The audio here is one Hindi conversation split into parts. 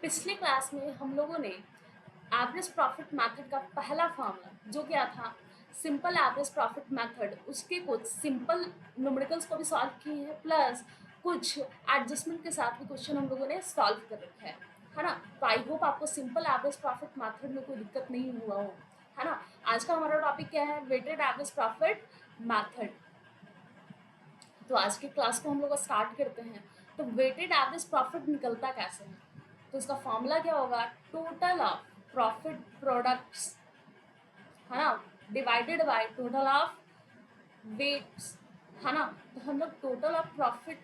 पिछले क्लास में हम लोगों ने एवरेज प्रॉफिट मेथड का पहला फॉर्मूला जो क्या था सिंपल एवरेज प्रॉफिट मेथड, उसके कुछ सिंपल न्यूमेरिकल्स को भी सॉल्व किए हैं, प्लस कुछ एडजस्टमेंट के साथ भी क्वेश्चन हम लोगों ने सॉल्व कर रखा है ना। तो आई होप आपको सिंपल एवरेज प्रॉफिट मेथड में कोई दिक्कत नहीं हुआ हो, है ना। आज का हमारा टॉपिक क्या है? Weighted average profit method. तो आज के क्लास को हम लोग स्टार्ट करते हैं। तो वेटेड एवरेज प्रॉफिट निकलता कैसे है? तो इसका फॉर्मूला क्या होगा? टोटल ऑफ प्रॉफिट प्रोडक्ट्स, है ना, divided by total of weights, है ना। तो हम लोग टोटल ऑफ प्रॉफिट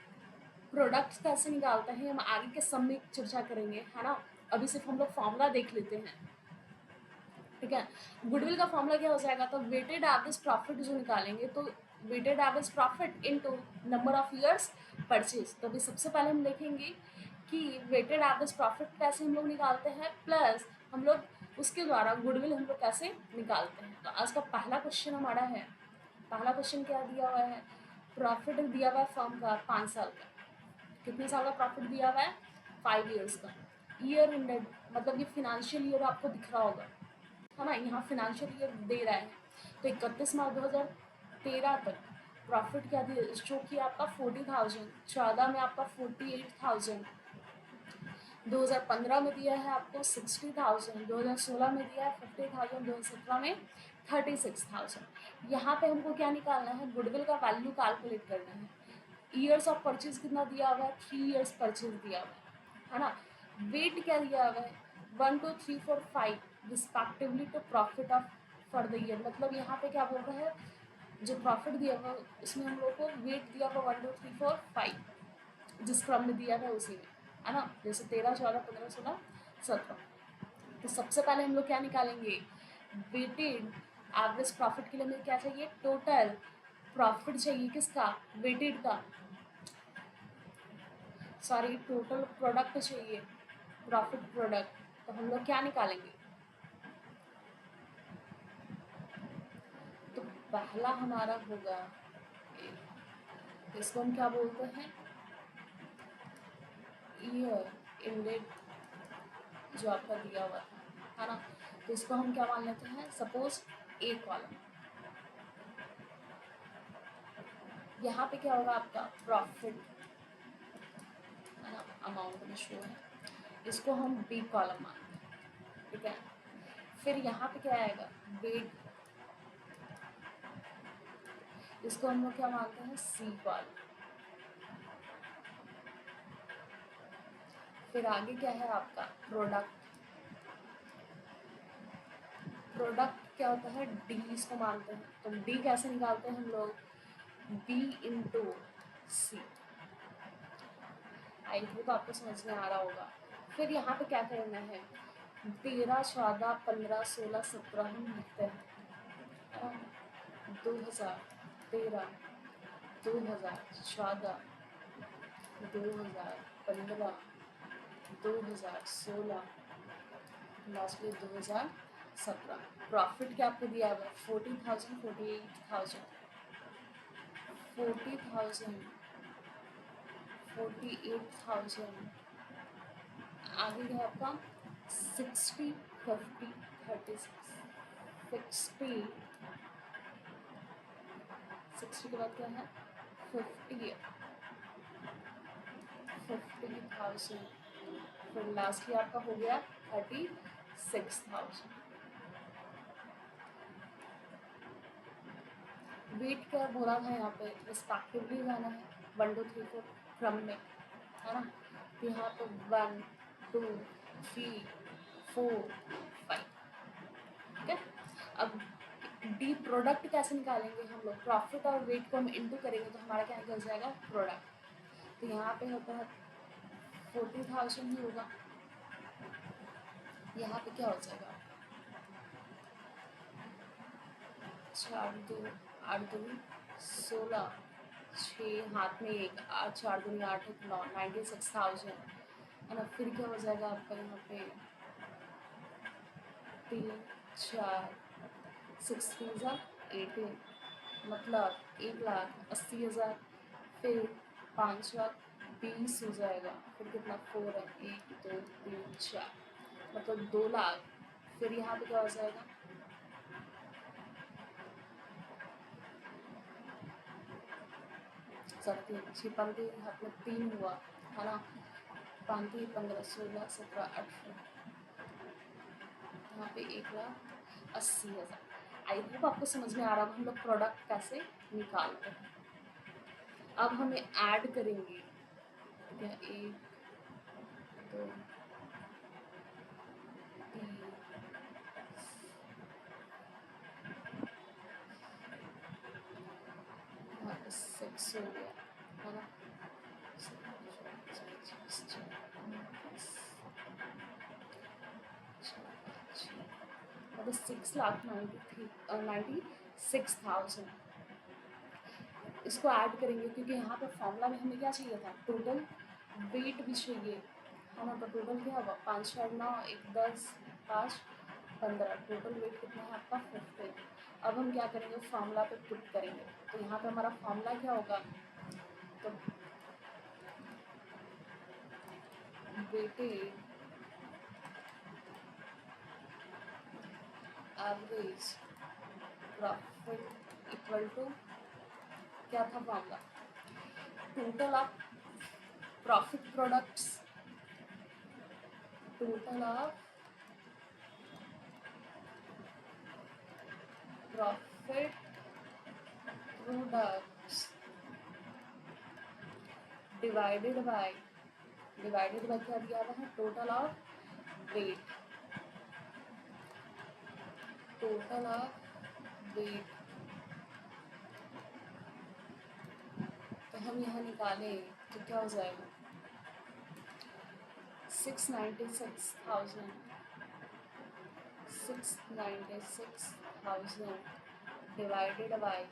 प्रोडक्ट्स कैसे निकालते हैं हम आगे के सब में चर्चा करेंगे, है ना। अभी सिर्फ हम लोग फॉर्मूला देख लेते हैं, ठीक है। गुडविल का फॉर्मूला क्या हो जाएगा? तो वेटेड एवरेज प्रॉफिट जो निकालेंगे, तो weighted average profit into number of years purchase. तो अभी सबसे पहले हम देखेंगे कि वेटेड एवरेज प्रॉफिट कैसे हम लोग निकालते हैं, प्लस हम लोग उसके द्वारा गुडविल हम लोग कैसे निकालते हैं। तो आज का पहला क्वेश्चन हमारा है, पहला क्वेश्चन क्या दिया हुआ है? प्रॉफिट दिया हुआ है फर्म का 5 साल का। कितने साल का प्रॉफिट दिया हुआ है? 5 ईयर्स का। ईयर इंडेड मतलब ये फिनेंशियल ईयर आपको दिख रहा होगा, है ना। यहाँ फिनेंशियल ईयर दे रहा है। तो 31 मार्च 2013 तक प्रॉफिट क्या दिया शो किया आपका? 40,000। 14 में आपका 48,000। 2015 में दिया है आपको 60,000। 2016 में दिया है 50,000। 2017 में 36,000। यहाँ पे हमको क्या निकालना है? गुडविल का वैल्यू कैलकुलेट करना है। ईयर्स ऑफ परचेज कितना दिया हुआ है? 3 ईयर्स परचेज दिया हुआ है ना। वेट क्या दिया हुआ है? 1 2 3 4 5 respectively to profit of for the year. मतलब यहाँ पे क्या बोल रहा है, जो प्रॉफिट दिया हुआ उसमें हम लोग को वेट दिया हुआ 1 2 3 4 5 जिस क्रम में दिया था उसी में, है ना। जैसे 13 14 15 16 17। तो सबसे पहले हम लोग क्या निकालेंगे? वेटेड एवरेज प्रॉफिट के लिए हमें क्या चाहिए? टोटल प्रॉफिट चाहिए। किसका? वेटेड का, सॉरी टोटल प्रोडक्ट चाहिए, प्रॉफिट प्रोडक्ट। तो हम लोग क्या निकालेंगे? तो पहला हमारा होगा, इसको हम क्या बोलते हैं? ईयर इंडेड जो आपका दिया हुआ है ना। तो इसको हम क्या मान लेते हैं? सपोज ए कॉलम। यहाँ पे क्या होगा आपका? प्रॉफिट, है ना, अमाउंट में शो है। इसको हम बी कॉलम मानते हैं, ठीक है। फिर यहाँ पे क्या आएगा? वेट। इसको हम लोग क्या मानते हैं? C column. फिर आगे क्या है आपका? प्रोडक्ट। प्रोडक्ट क्या होता है? डी इसको मानते हैं। तो डी कैसे निकालते हैं हम लोग? B into C. I hope आपको समझ में आ रहा होगा। फिर यहाँ पे क्या करना है? 13 14 15 16 17 हम लिखते हैं। 2013 2014 2015 2016 लास्ट में 2017। प्रॉफिट क्या आपको दिया हुआ है? 40,000 48,000 40,000 48,000। आगे है आपका 60 50 36 60 60 के बाद क्या है? 50,000। फिर लास्टली आपका हो गया 36,000। वेट क्या बोला था यहाँ पे? रिस्पेक्टिवली जाना है 1 2 3 4 क्रम में, है ना। तो यहाँ पे 1 2 3 4 5, ठीक है। अब डी प्रोडक्ट कैसे निकालेंगे हम लोग? प्रॉफिट और वेट को हम इंटू करेंगे तो हमारा क्या निकल जाएगा? प्रोडक्ट। तो यहाँ पे होता है 40,000 ही होगा। यहाँ पे क्या हो जाएगा? 4 2 8 2 16 6 हाथ में 1 8 4 2 8 1 9 96,000, है ना। फिर क्या हो जाएगा आपका? यहाँ पे 3 4 6 18, मतलब 1,80,000। फिर 5,20,000 हो जाएगा। फिर कितना? 4 है 1 2 3 4 मतलब 2 लाख। फिर यहाँ पे क्या हो जाएगा, सर 6 हाथ में 3 हुआ है ना, 5 3 15 16 17 18, यहाँ पे 1,80,000। आई होप आपको समझ में आ रहा है हम लोग प्रोडक्ट कैसे निकालते हैं। अब हमें ऐड करेंगे, ठीक है, 1 2 3 6 हो गया है ना, मतलब 6,96,000 इसको ऐड करेंगे, क्योंकि यहाँ पर फॉर्मूला में हमें क्या चाहिए था, टोटल वेट भी चाहिए है ना। तो टोटल क्या होगा, 5 4 9 1 10 5 15, टोटल वेट कितना है आपका 50। अब हम क्या करेंगे, फॉर्मूला पे पुट करेंगे। तो यहाँ पे हमारा फॉर्मूला क्या होगा, तो weighted average profit equal to, क्या था formula, total of profit products, total of profit products divided by क्या दिया हुआ है, total of weight, total of weight. तो हम यहाँ निकालें तो क्या हो जाएगा, 696,000 डिवाइडेड बाय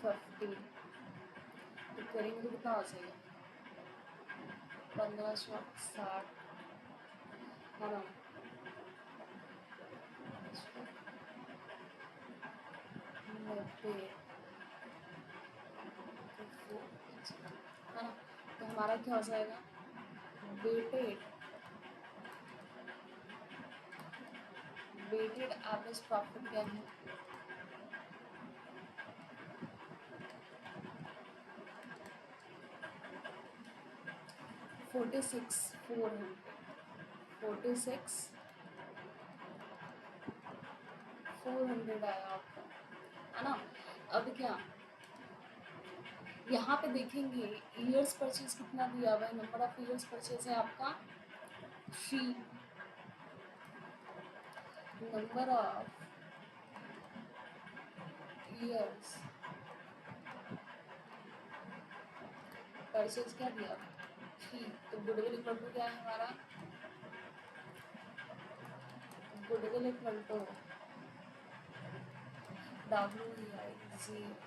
50, तो करेंगे तो कितना हो जाएगा, 1560 है ना, 90 है ना। तो हमारा क्या हो जाएगा, वेटेड एवरेज प्रॉफिट क्या है, 46,400 आया आपका है ना। अब क्या, यहाँ पे देखेंगे ईयर्स परचेज कितना दिया हुआ है, नंबर ऑफ ईयर्स परचेज है आपका 3, नंबर ऑफ ईयर्स परचेज क्या दिया 3। तो गुडविल इक्वल टू क्या है हमारा, goodwill equal to WEIGH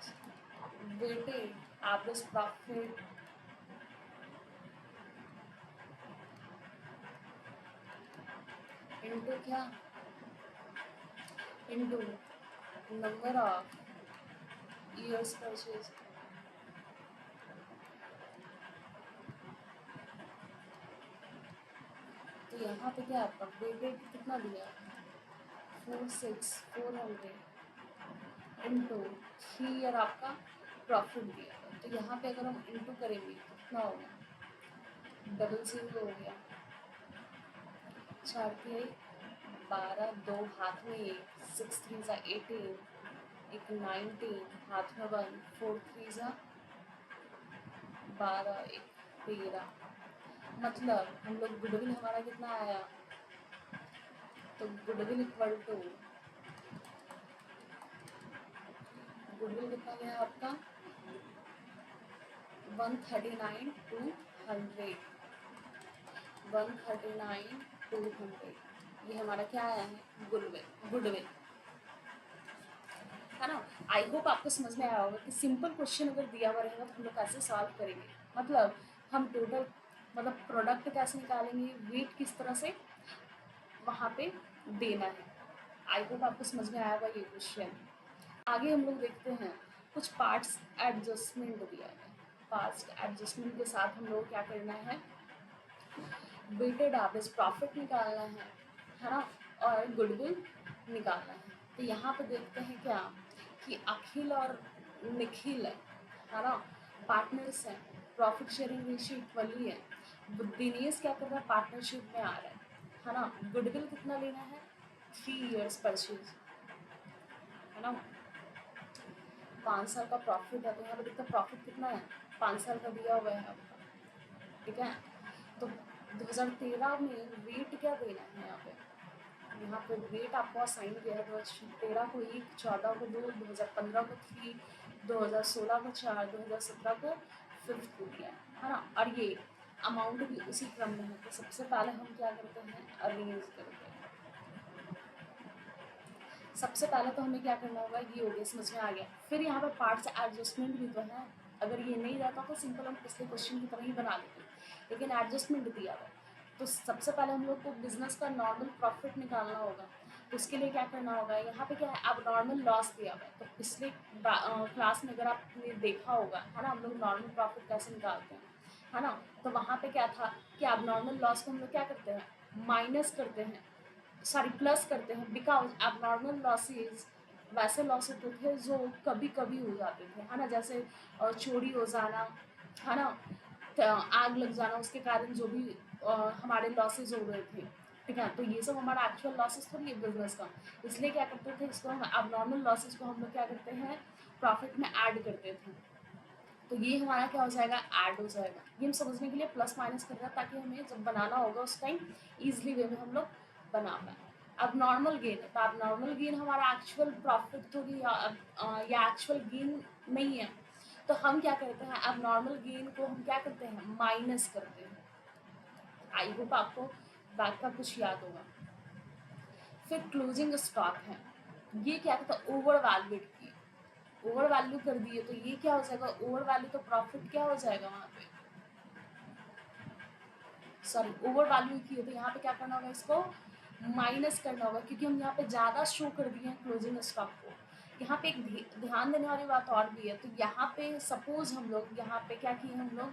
weighted average profit into क्या, into number of years purchase. तो यहाँ पे क्या आपका वेटेड कितना दिया, 400 इनटू 3 ईयर आपका प्रॉफिट दिया। तो यहाँ पे अगर हम इनटू करेंगे तो कितना होगा, 00 हो गया, 4 के 12, 2 हाथ में 1, 6 3 ज़ा 18, एक 19 हाथ में 1, 4 3 ज़ा 12, एक 13। मतलब हम लोग गुडविल हमारा कितना आया, तो गुडविल इक्वल टू, गुडविल कितना गया आपका 139,200, 139,200, ये हमारा क्या आया है, गुडविल है ना। आई होप आपको समझ में आया होगा कि सिंपल क्वेश्चन अगर दिया हुआ रहेगा तो हम लोग कैसे सॉल्व करेंगे, मतलब हम टोटल मतलब प्रोडक्ट कैसे निकालेंगे, वेट किस तरह से वहाँ पे देना है। आई होप आपको समझ में आया होगा ये क्वेश्चन। आगे हम लोग देखते हैं कुछ पार्ट्स एडजस्टमेंट दिया है। पार्ट्स एडजस्टमेंट के साथ हम लोग क्या करना है, वेटेड एवरेज प्रॉफिट निकालना है ना, और गुडविल निकालना है। तो यहाँ पे देखते हैं क्या कि अखिल और निखिल है ना पार्टनर्स हैं, प्रॉफिट शेयरिंग रेशियो इक्वली है। दिनेश क्या कर रहा है, पार्टनरशिप में आ रहा है ना। गुडविल कितना लेना है, 3 years परचेज है ना, 5 साल का प्रॉफिट है। तो यहाँ पे देखते हैं प्रॉफिट कितना है, 5 साल का दिया हुआ है आपका, ठीक है। तो 2013 में रेट क्या देना है यहाँ पे रेट आपको असाइन किया है 2013 को 1, 14 को 2, 2015 को 3, 2016 को 4, 2017 को 5 को दिया है ना। और ये अमाउंट भी उसी क्रम में है। तो सबसे पहले हम क्या करते हैं, अरेंज करते हैं। सबसे पहले तो हमें क्या करना होगा, ये हो गया, समझ में आ गया। फिर यहाँ पे पार्ट्स एडजस्टमेंट भी तो है। अगर ये नहीं रहता तो सिंपल हम पिछले क्वेश्चन की तरह ही बना देते, लेकिन एडजस्टमेंट दिया हुआ है। तो सबसे पहले हम लोग को बिजनेस का नॉर्मल प्रॉफिट निकालना होगा। तो उसके लिए क्या करना होगा, यहाँ पे क्या है, अब नॉर्मल लॉस दिया हुआ है। तो पिछले क्लास में अगर आपने देखा होगा है ना, हम लोग नॉर्मल प्रॉफिट कैसे निकालते हैं है ना। तो वहाँ पे क्या था कि अब नॉर्मल लॉस को हम लोग क्या करते हैं, माइनस करते हैं, सॉरी प्लस करते हैं। बिकॉज अब नॉर्मल लॉसेज वैसे लॉस होते थे जो कभी कभी हो जाते थे है ना, जैसे चोरी हो जाना है ना, आग लग जाना, उसके कारण जो भी हमारे लॉसेज हो रहे थे, ठीक है। तो ये सब हमारा एक्चुअल लॉसेज थोड़ी है बिजनेस का। इसलिए क्या करते थे, इसको हम अब नॉर्मल लॉसेज को हम लोग क्या करते हैं, प्रॉफिट में ऐड करते थे। तो ये हमारा क्या हो जाएगा, ऐड हो जाएगा। ये हम समझने के लिए प्लस माइनस कर रहे हैं, ताकि हमें जब बनाना होगा उस टाइम ईजिली वे में हम लोग बना पाए। अब नॉर्मल गेन है, तो अब नॉर्मल गेन हमारा एक्चुअल प्रॉफिट थोड़ी या एक्चुअल गेन नहीं है। तो हम क्या करते हैं, अब नॉर्मल गेन को हम क्या करते हैं, माइनस करते हैं। आई होप आपको बैक का कुछ याद होगा। फिर क्लोजिंग स्टॉक है, ये क्या कहता है, ओवर वैल्यूड की, ओवर वैल्यू कर दिए। तो ये क्या हो जाएगा, ओवर वैल्यू, तो प्रॉफिट क्या हो जाएगा वहाँ पे, सॉरी ओवर वैल्यू की है। तो यहाँ पे क्या करना होगा, इसको माइनस करना होगा, क्योंकि हम यहाँ पे ज़्यादा शो कर दिए हैं क्लोजिंग स्टॉक को। यहाँ पे एक ध्यान देने वाली बात और भी है। तो यहाँ पे सपोज हम लोग यहाँ पे क्या किए, हम लोग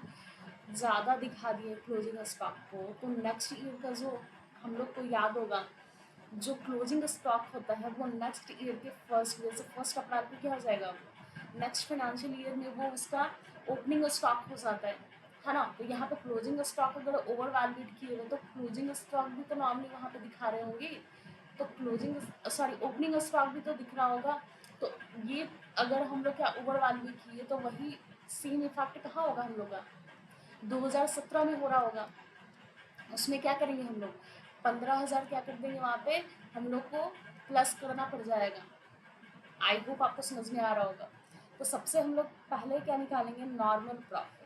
ज़्यादा दिखा दिए क्लोजिंग स्टॉक को। तो नेक्स्ट ईयर का जो हम लोग को याद होगा, जो क्लोजिंग स्टॉक होता है वो नेक्स्ट ईयर के फर्स्ट ईयर से 1 अप्रैल को क्या हो जाएगा, नेक्स्ट फाइनेंशियल ईयर में वो उसका ओपनिंग स्टॉक हो जाता है ना। तो यहाँ पे क्लोजिंग स्टॉक अगर ओवर वैल्यूड किए हुए, तो क्लोजिंग स्टॉक भी तो नॉर्मली वहाँ पे दिखा रहे होंगे। तो क्लोजिंग सॉरी ओपनिंग स्टॉक भी तो दिख रहा होगा। तो ये अगर हम लोग क्या ओवर वैल्यू किए, तो वही सेम इफेक्ट कहाँ होगा हम लोग का, 2017 में हो रहा होगा। उसमें क्या करेंगे हम लोग, 15,000 क्या कर देंगे वहाँ पे, हम लोग को प्लस करना पड़ जाएगा। आई होप आपको समझ में आ रहा होगा। तो सबसे हम लोग पहले क्या निकालेंगे, नॉर्मल प्रॉफिट।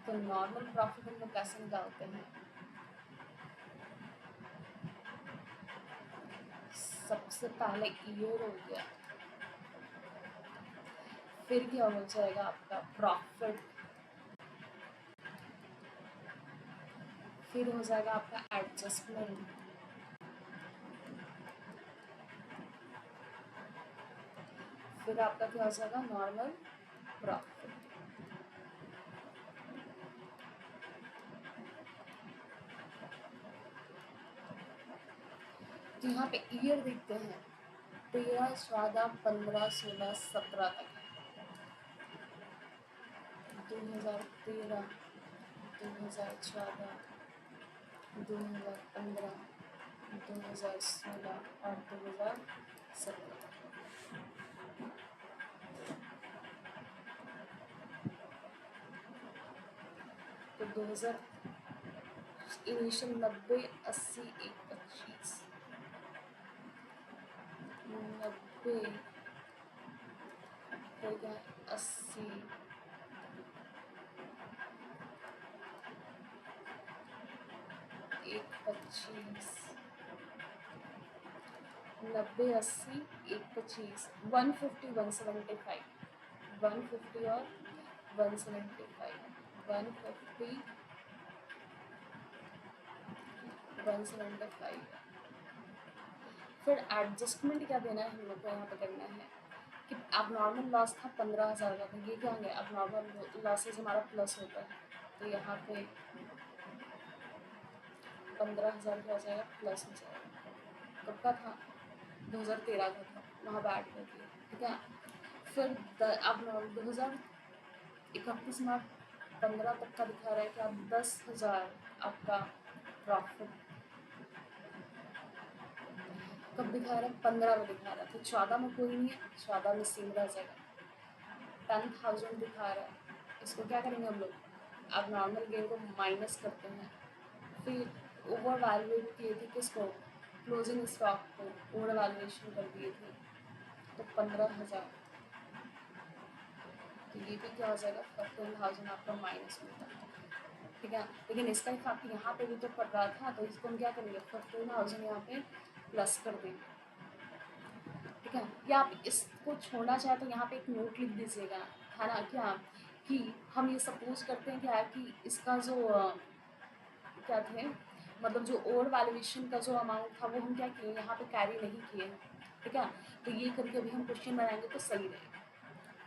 तो नॉर्मल प्रॉफिट हम लोग कैसे निकालते हैं, सबसे पहले ईयर हो गया, फिर क्या हो जाएगा आपका प्रॉफिट, फिर हो जाएगा आपका एडजस्टमेंट, फिर आपका क्या हो जाएगा, नॉर्मल प्रॉफिट। तो यहाँ पे ईयर देखते हैं, 13, 14, 15, 16, 17 तक, 2013, 2014, 2015, 2016 और 2017। तो 2000 इनिशियल 90, 80, 125, 90 हो गया, 80, 125, 90, 80, 125, 150, 175, 150 और 175, 150, 175। फिर एडजस्टमेंट क्या देना है हम लोग को, यहाँ पे करना है कि अब नॉर्मल लॉस था 15,000 का, तो ये क्या होंगे, अब नॉर्मल लॉसेज हमारा प्लस होता है, तो यहाँ पे 15,000 क्या हो जाएगा, प्लस हो जाएगा। कब का था, 2013 का था, वहाँ पर ऐड कर दिया, ठीक है। फिर अब 2031 मार्च 15 तक का दिखा रहा है कि आप 10,000 आपका प्रॉफिट कब दिखा रहा है, 15 में दिखा रहा है, तो 14 में कोई नहीं है, 14 में सेम रह जाएगा। 10,000 दिखा रहा है, इसको क्या करेंगे हम लोग, अब नॉर्मल गेन को माइनस करते हैं, फिर ओवर वैल्यूएट किए थे किसको, क्लोजिंग स्टॉक को ओवर वैल्यूएशन कर दिए थे, तो 15,000, तो ये भी क्या हो जाएगा, 15,000 आपका माइनस मिलता है, ठीक है। लेकिन इसका इफेक्ट यहाँ पे भी तो पड़ रहा था, तो इसको हम क्या करेंगे, 15,000 यहाँ पे प्लस कर देंगे, ठीक है। या आप इसको छोड़ना चाहे तो यहाँ पे एक नोट लिख दीजिएगा, है ना, क्या कि हम ये सपोज करते हैं क्या कि इसका जो क्या थे, मतलब जो ओवर वैल्यूएशन का जो अमाउंट था वो हम क्या किए, यहाँ पे कैरी नहीं किए, ठीक है। तो ये करके अभी हम क्वेश्चन बनाएंगे तो सही रहेगा,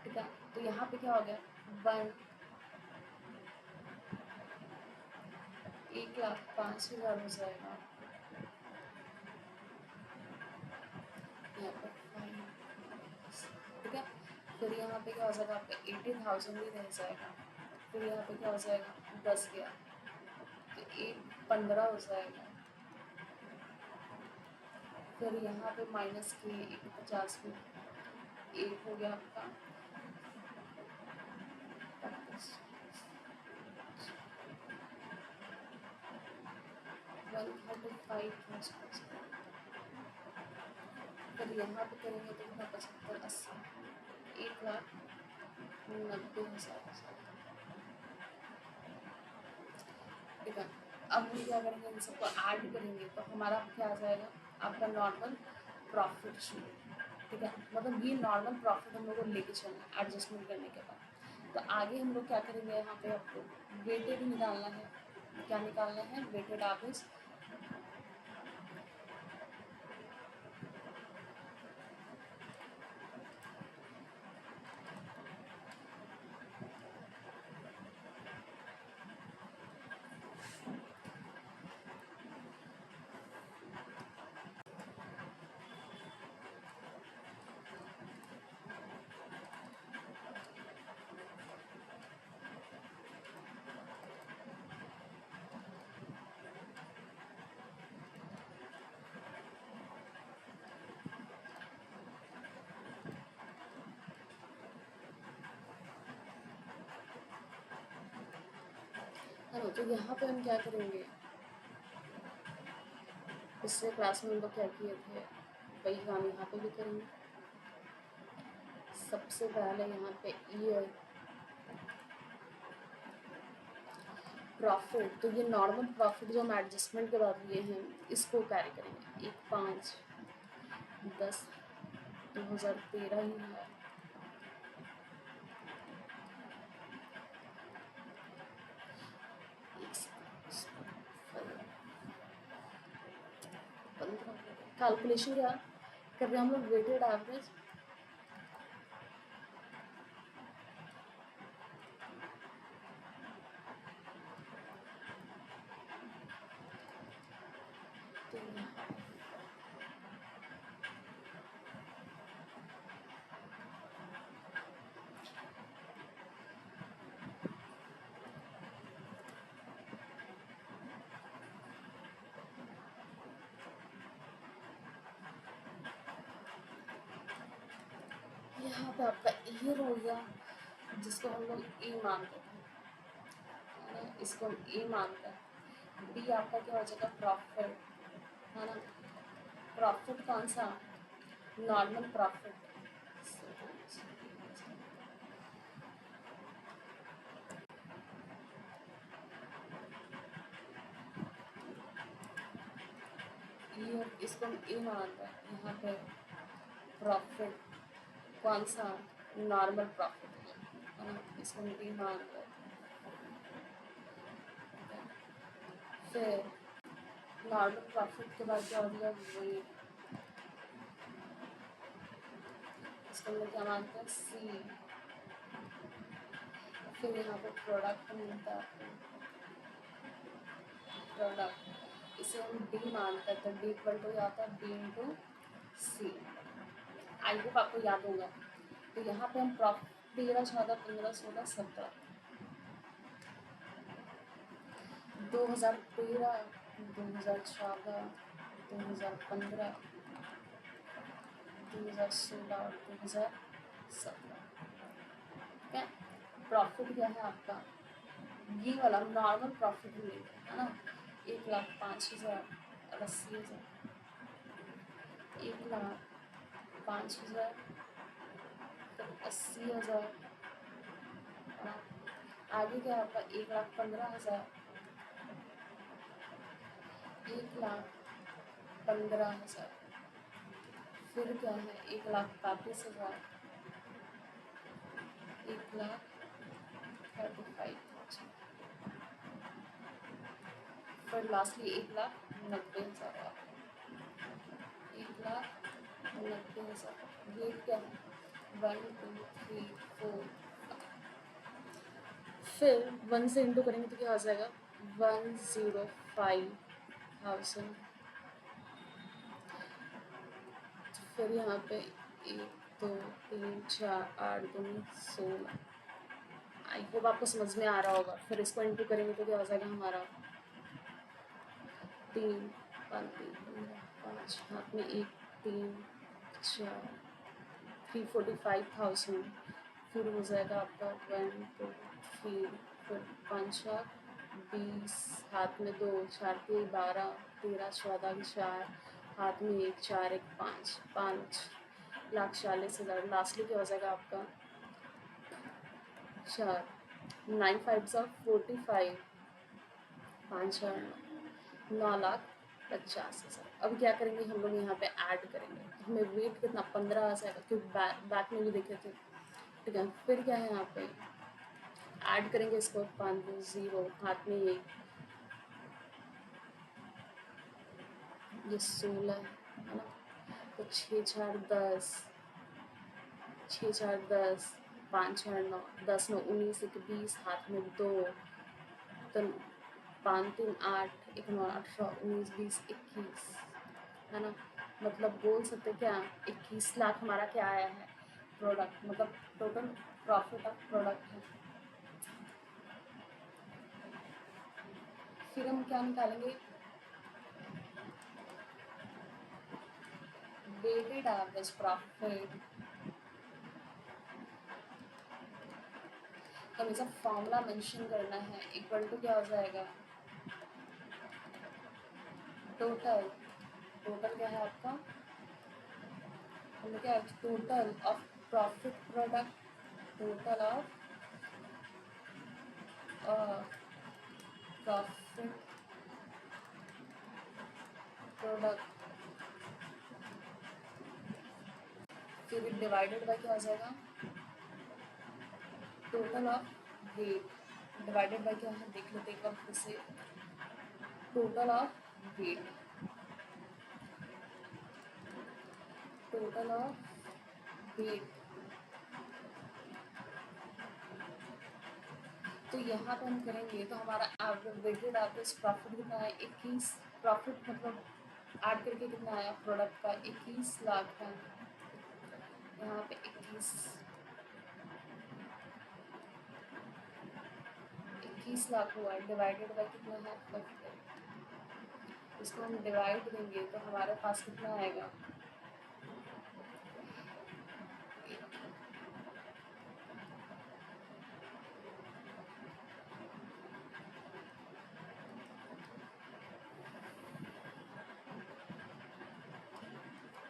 ठीक है। तो यहाँ पे क्या हो गया, 1,05,000 हो जाएगा, यहाँ पर ठीक है। फिर यहाँ पे क्या हो जाएगा, आपका 80,000 ही रह जाएगा, फिर यहाँ पे क्या हो जाएगा, 10 गया, तो 15 हो जाएगा, फिर यहाँ पे माइनस किए 150 में, 1 हो गया आपका 135, फिर यहाँ पे करेंगे तो कितना, 75, 80, 1,90,000, ठीक है। अब हम क्या करेंगे, इन सबको ऐड करेंगे तो हमारा क्या आ जाएगा, आपका नॉर्मल प्रॉफिट शीट, ठीक है। मतलब ये नॉर्मल प्रॉफिट हम लोग को लेके चलना है एडजस्टमेंट करने के बाद। तो आगे हम लोग क्या करेंगे, यहाँ पे आपको वेटेड निकालना है, क्या निकालना है, वेटेड एवरेज, है ना। तो यहाँ पे हम क्या करेंगे, पिछले क्लास में हम लोग क्या किए थे वही काम यहाँ पे भी करेंगे। सबसे पहले यहाँ पे ईयर प्रॉफिट, तो ये नॉर्मल प्रॉफिट जो हम एडजस्टमेंट के बाद लिए हैं इसको कैरी करेंगे, 1/5/10/2013 ही है, कैलकुलेशन क्या कर रहे हैं हम लोग, वेटेड एवरेज, यहाँ पे आपका ईयर हो गया जिसको हम लोग ए मानते थे, है ना, इसको हम ए मानते हैं। बी आपका क्या हो जाएगा, प्रॉफिट, है ना, प्रॉफिट कौन सा, नॉर्मल प्रॉफिट, ईयर इसको हम ए मानते हैं, यहाँ पे प्रॉफिट कौन सा, नॉर्मल प्रॉफिट, है ना, इसको हम ए मानते हैं। फिर नॉर्मल प्रॉफिट के बाद क्या हो गया, वही इसको हम लोग क्या मानते हैं, सी। फिर यहाँ पे प्रोडक्ट मिलता है आपको, प्रोडक्ट, इसे हम डी मानते हैं, तो डी इक्वल टू आता है B into C. I hope आपको याद होगा। तो यहाँ पे हम प्रॉफिट 13, 14, 15, 16, 17, 2013, 2014, 2015, 2016 और 2017, ठीक है। प्रॉफिट क्या है आपका, ये वाला नॉर्मल प्रॉफिट मिलेगा, है ना, 1,05,000 और 80,000, 1,05,000 फिर 80,000, आगे क्या आपका 1,15,000, 1,15,000, फिर क्या है 1,35,000, 1,35,000, फिर लास्टली 1,90,000, 1,90,000। रेट क्या है 1 2 3 4, फिर 1 से इंटू करेंगे तो क्या आ जाएगा 105,000। फिर यहाँ पे 1 2 3 4 8 2 16, आई होप आपको समझ में आ रहा होगा। फिर इसको इंटू करेंगे तो क्या हो जाएगा हमारा 3 5 5, हाथ में 1 3 4, 345,000। फिर हो जाएगा आपका 1 2 3, फिर 5 20, हाथ में 2 4 3 12, 13 14 4, हाथ में 1 4 1 5,40,000। लास्टली क्या हो जाएगा आपका 4 9 5 45, 5 4 9,50,000। अब क्या करेंगे हम लोग यहाँ पे ऐड करेंगे, तो हमें वेट कितना 15 आ जाएगा, क्योंकि बैक में भी देखे थे, ठीक है। फिर क्या है यहाँ पे ऐड करेंगे इसको 5 0, हाथ में ये 16 है ना, तो 6 4 10, 6 4 10, 5 4 9, 10 9 19 1 20, हाथ में 2, तो 5 3 8, 1 9 18 19 20 21, है ना। मतलब बोल सकते क्या 21 लाख हमारा क्या आया है प्रोडक्ट, मतलब टोटल प्रॉफिट ऑफ प्रोडक्ट है। फिर हम क्या निकालेंगे, वेटेड एवरेज प्रॉफिट। हमेशा फॉर्मूला मेंशन करना है, इक्वल टू क्या हो जाएगा टोटल, टोटल क्या है आपका, हमें क्या है total of profit product, total of profit product, फिर डिवाइडेड बाय क्या हो जाएगा total of weight, divided by क्या है देख लेते एक बार फिर से, total of weight, total of weight. तो यहाँ पे हम करेंगे तो हमारा वेटेड एवरेज प्रॉफिट कितना है 21, प्रॉफिट मतलब ऐड करके कितना आया प्रोडक्ट का 21 लाख है, यहाँ पे 21 लाख हुआ है, डिवाइडेड बाय कितना है 50, इसको हम डिवाइड देंगे तो हमारे पास कितना आएगा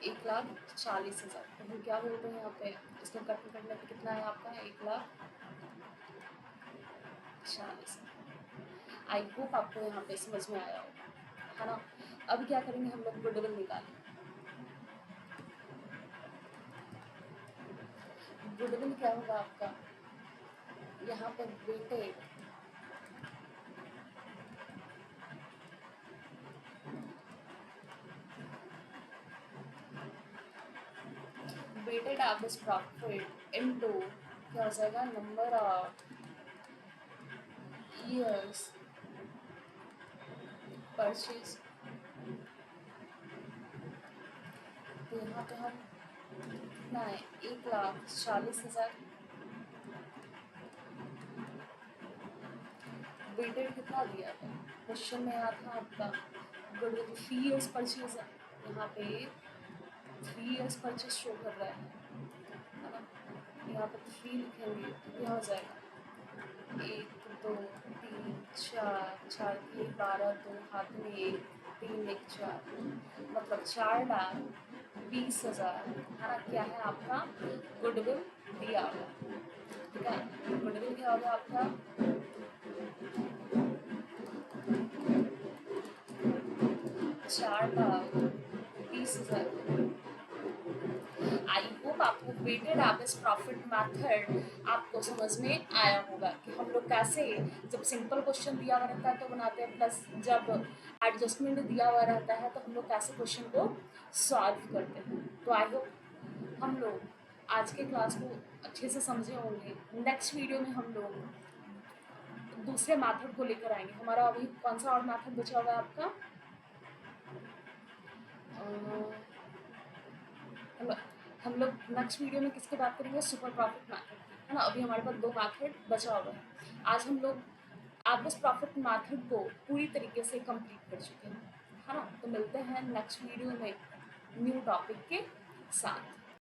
1,40,000। तो हम क्या बोलते हैं यहाँ पे, इसको करने पे कितना है आपका 1,40,000। आई होप आपको यहाँ पे समझ में आया होगा, है ना। अब क्या करेंगे हम लोग गुडविल निकालेंगे। गुडविल क्या होगा आपका, यहाँ पे weighted weighted average profit into क्या हो जाएगा, नंबर ऑफ ईयर्स परचेज। तो यहाँ पे हम कितना है, 1,40,000। वेटेड कितना दिया था क्वेश्चन में, यहाँ था आपका गुडविल 3 ईयर्स परचेज है, यहाँ पे 3 ईयर्स परचेज शो कर रहा है ना। यहाँ पर 3 लिखेंगे तो क्या हो जाएगा, 1 2 3 4, 4 के 12, 2 हाथ में 1, 3 1 4, मतलब 4,20,000 है ना। क्या है आपका गुडविल दिया हुआ, ठीक है। गुडविल क्या होगा आपका 4,20,000। आई होप आपको वेटेड एवरेज प्रॉफिट मेथड आपको समझ में आया होगा कि हम लोग कैसे जब सिंपल क्वेश्चन दिया हुआ रहता है तो बनाते हैं, प्लस जब एडजस्टमेंट दिया हुआ रहता है तो हम लोग कैसे क्वेश्चन को सॉल्व करते हैं। तो आई होप हम लोग आज के क्लास को अच्छे से समझे होंगे। नेक्स्ट वीडियो में हम लोग दूसरे मेथड को लेकर आएंगे। हमारा अभी कौन सा और मेथड बचा हुआ है आपका, हम लोग नेक्स्ट वीडियो में किसकी बात करेंगे, सुपर प्रॉफिट मैथड, है ना। अभी हमारे पास 2 मैथड बचा हुआ है। आज हम लोग एवरेज प्रॉफिट मैथड को पूरी तरीके से कंप्लीट कर चुके हैं, है ना। तो मिलते हैं नेक्स्ट वीडियो में न्यू टॉपिक के साथ।